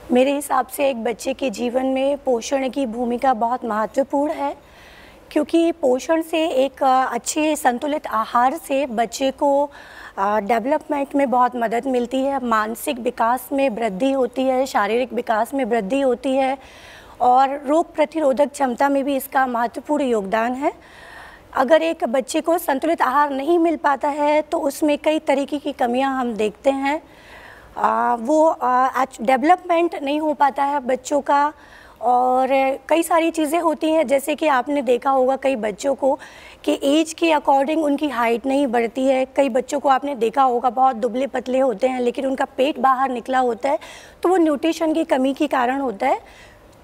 मेरे हिसाब से एक बच्चे के जीवन में पोषण की भूमिका बहुत महत्वपूर्ण है, क्योंकि पोषण से एक अच्छे संतुलित आहार से बच्चे को डेवलपमेंट में बहुत मदद मिलती है, मानसिक विकास में वृद्धि होती है, शारीरिक विकास में वृद्धि होती है और रोग प्रतिरोधक क्षमता में भी इसका महत्वपूर्ण योगदान है। अगर एक बच्चे को संतुलित आहार नहीं मिल पाता है तो उसमें कई तरीके की कमियां हम देखते हैं। वो डेवलपमेंट नहीं हो पाता है बच्चों का और कई सारी चीज़ें होती हैं, जैसे कि आपने देखा होगा कई बच्चों को कि एज के अकॉर्डिंग उनकी हाइट नहीं बढ़ती है। कई बच्चों को आपने देखा होगा बहुत दुबले पतले होते हैं लेकिन उनका पेट बाहर निकला होता है, तो वो न्यूट्रिशन की कमी के कारण होता है।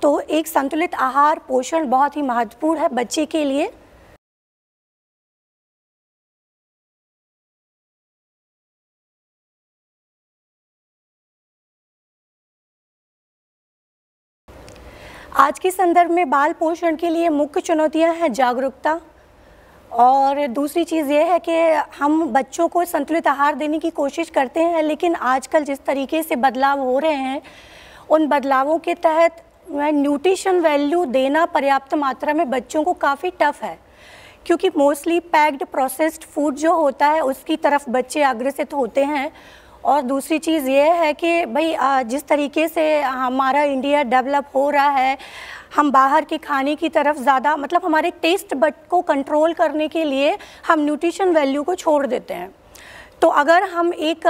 तो एक संतुलित आहार पोषण बहुत ही महत्वपूर्ण है बच्चे के लिए। आज के संदर्भ में बाल पोषण के लिए मुख्य चुनौतियां हैं जागरूकता, और दूसरी चीज़ ये है कि हम बच्चों को संतुलित आहार देने की कोशिश करते हैं, लेकिन आजकल जिस तरीके से बदलाव हो रहे हैं उन बदलावों के तहत न्यूट्रिशन वैल्यू देना पर्याप्त मात्रा में बच्चों को काफ़ी टफ है, क्योंकि मोस्टली पैक्ड प्रोसेस्ड फूड जो होता है उसकी तरफ बच्चे अग्रसित होते हैं। और दूसरी चीज़ ये है कि भाई जिस तरीके से हमारा इंडिया डेवलप हो रहा है, हम बाहर के खाने की तरफ ज़्यादा हमारे टेस्ट बड को कंट्रोल करने के लिए हम न्यूट्रिशन वैल्यू को छोड़ देते हैं। तो अगर हम एक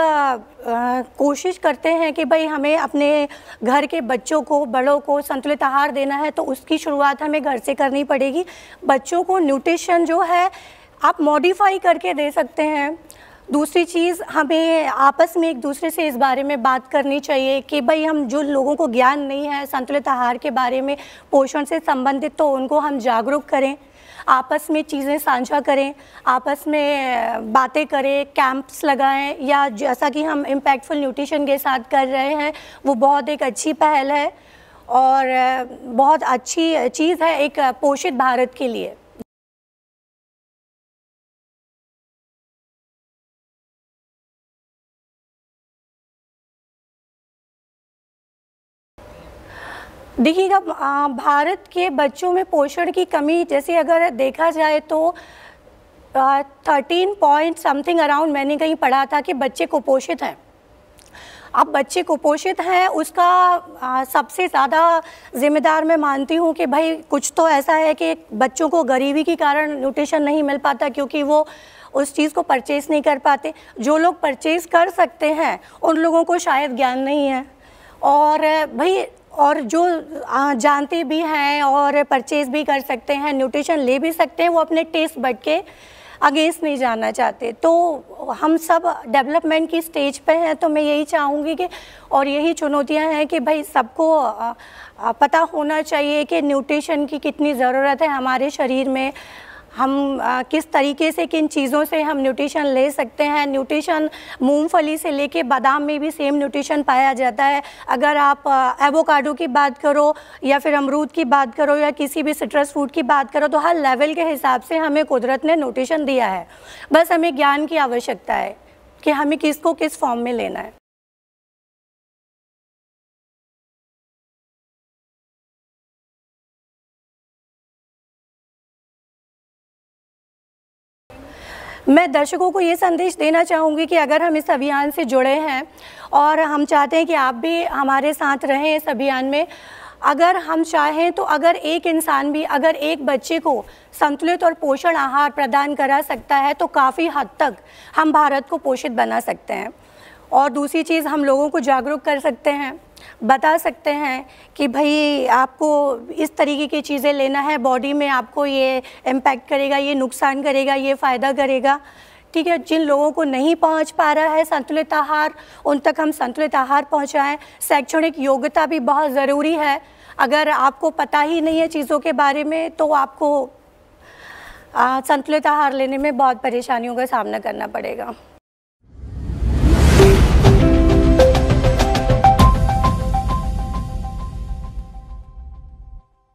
कोशिश करते हैं कि भाई हमें अपने घर के बच्चों को, बड़ों को संतुलित आहार देना है, तो उसकी शुरुआत हमें घर से करनी पड़ेगी। बच्चों को न्यूट्रिशन जो है आप मॉडिफाई करके दे सकते हैं। दूसरी चीज़, हमें आपस में एक दूसरे से इस बारे में बात करनी चाहिए कि भाई हम जो लोगों को ज्ञान नहीं है संतुलित आहार के बारे में, पोषण से संबंधित, तो उनको हम जागरूक करें, आपस में चीज़ें साझा करें, आपस में बातें करें, कैंप्स लगाएं, या जैसा कि हम इम्पैक्टफुल न्यूट्रिशन के साथ कर रहे हैं, वो बहुत एक अच्छी पहल है और बहुत अच्छी चीज़ है एक पोषित भारत के लिए। देखिएगा, भारत के बच्चों में पोषण की कमी जैसे अगर देखा जाए तो 13 पॉइंट समथिंग अराउंड मैंने कहीं पढ़ा था कि बच्चे कुपोषित हैं। अब बच्चे कुपोषित हैं उसका सबसे ज़्यादा ज़िम्मेदार मैं मानती हूँ कि भाई कुछ तो ऐसा है कि बच्चों को गरीबी के कारण न्यूट्रिशन नहीं मिल पाता, क्योंकि वो उस चीज़ को परचेज़ नहीं कर पाते। जो लोग परचेज़ कर सकते हैं उन लोगों को शायद ज्ञान नहीं है, और भाई और जो जानते भी हैं और परचेज़ भी कर सकते हैं, न्यूट्रिशन ले भी सकते हैं, वो अपने टेस्ट बड के अगेंस्ट नहीं जाना चाहते। तो हम सब डेवलपमेंट की स्टेज पे हैं, तो मैं यही चाहूँगी कि, और यही चुनौतियां हैं कि भाई सबको पता होना चाहिए कि न्यूट्रिशन की कितनी ज़रूरत है हमारे शरीर में, हम किस तरीके से किन चीज़ों से हम न्यूट्रिशन ले सकते हैं। न्यूट्रिशन मूंगफली से लेके बादाम में भी सेम न्यूट्रिशन पाया जाता है। अगर आप एवोकाडो की बात करो या फिर अमरूद की बात करो या किसी भी सिट्रस फ्रूट की बात करो, तो हर लेवल के हिसाब से हमें कुदरत ने न्यूट्रिशन दिया है। बस हमें ज्ञान की आवश्यकता है कि हमें किसको किस फॉर्म में लेना है। मैं दर्शकों को ये संदेश देना चाहूँगी कि अगर हम इस अभियान से जुड़े हैं और हम चाहते हैं कि आप भी हमारे साथ रहें इस अभियान में, अगर हम चाहें तो अगर एक इंसान भी अगर एक बच्चे को संतुलित और पोषण आहार प्रदान करा सकता है तो काफ़ी हद तक हम भारत को पोषित बना सकते हैं। और दूसरी चीज़, हम लोगों को जागरूक कर सकते हैं, बता सकते हैं कि भाई आपको इस तरीके की चीज़ें लेना है, बॉडी में आपको ये इम्पैक्ट करेगा, ये नुकसान करेगा, ये फ़ायदा करेगा। ठीक है, जिन लोगों को नहीं पहुंच पा रहा है संतुलित आहार, उन तक हम संतुलित आहार पहुंचाएं। शैक्षणिक योग्यता भी बहुत ज़रूरी है। अगर आपको पता ही नहीं है चीज़ों के बारे में तो आपको संतुलित आहार लेने में बहुत परेशानियों का सामना करना पड़ेगा।